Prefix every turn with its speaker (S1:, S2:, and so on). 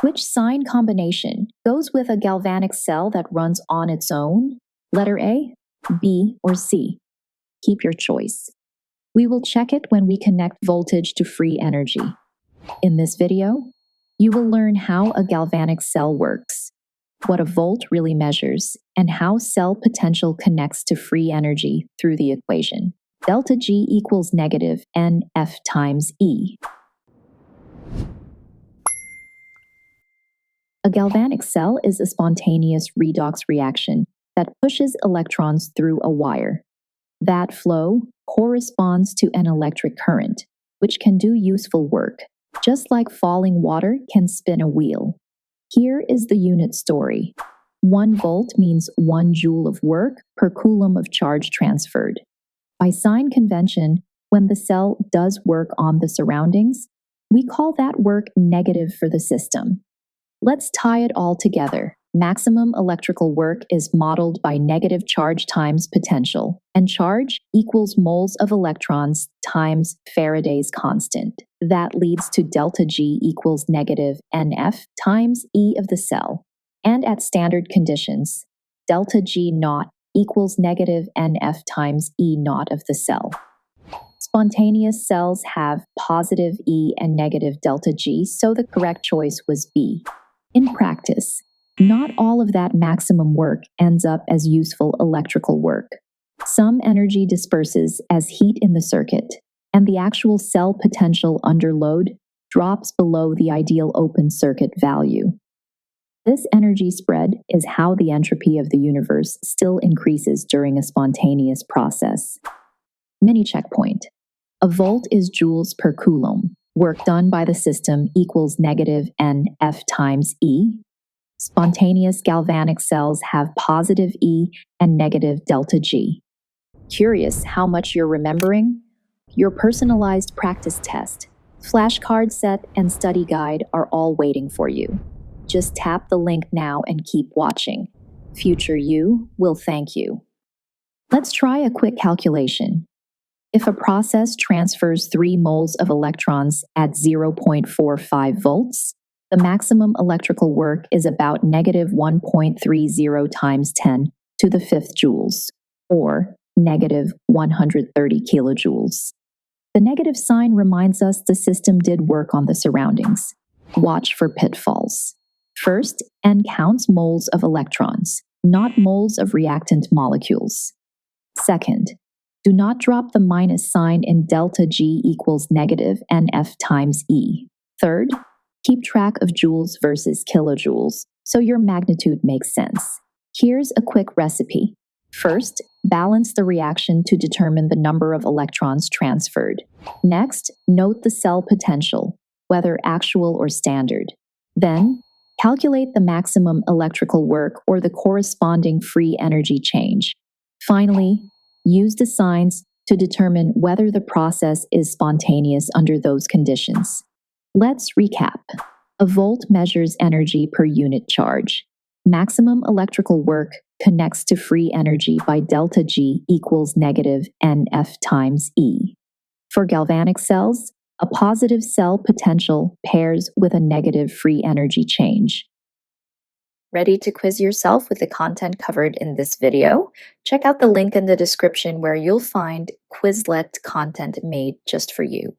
S1: Which sign combination goes with a galvanic cell that runs on its own? Letter A, B, or C? Keep your choice. We will check it when we connect voltage to free energy. In this video, you will learn how a galvanic cell works, what a volt really measures, and how cell potential connects to free energy through the equation. Delta G equals negative NF times E. A galvanic cell is a spontaneous redox reaction that pushes electrons through a wire. That flow corresponds to an electric current, which can do useful work, just like falling water can spin a wheel. Here is the unit story. 1 volt means 1 joule of work per coulomb of charge transferred. By sign convention, when the cell does work on the surroundings, we call that work negative for the system. Let's tie it all together. Maximum electrical work is modeled by negative charge times potential, and charge equals moles of electrons times Faraday's constant. That leads to delta G equals negative NF times E of the cell. And at standard conditions, delta G naught equals negative NF times E naught of the cell. Spontaneous cells have positive E and negative delta G, so the correct choice was B. In practice, not all of that maximum work ends up as useful electrical work. Some energy disperses as heat in the circuit, and the actual cell potential under load drops below the ideal open circuit value. This energy spread is how the entropy of the universe still increases during a spontaneous process. Mini checkpoint. A volt is joules per coulomb. Work done by the system equals negative NF times E. Spontaneous galvanic cells have positive E and negative delta G. Curious how much you're remembering? Your personalized practice test, flashcard set, and study guide are all waiting for you. Just tap the link now and keep watching. Future you will thank you. Let's try a quick calculation. If a process transfers 3 moles of electrons at 0.45 volts, the maximum electrical work is about negative 1.30 times 10 to the 5th joules, or negative 130 kilojoules. The negative sign reminds us the system did work on the surroundings. Watch for pitfalls. First, N counts moles of electrons, not moles of reactant molecules. Second, do not drop the minus sign in delta G equals negative NF times E. Third, keep track of joules versus kilojoules so your magnitude makes sense. Here's a quick recipe. First, balance the reaction to determine the number of electrons transferred. Next, note the cell potential, whether actual or standard. Then, calculate the maximum electrical work or the corresponding free energy change. Finally, use the signs to determine whether the process is spontaneous under those conditions. Let's recap. A volt measures energy per unit charge. Maximum electrical work connects to free energy by delta G equals negative NF times E. For galvanic cells, a positive cell potential pairs with a negative free energy change. Ready to quiz yourself with the content covered in this video? Check out the link in the description where you'll find Quizlet content made just for you.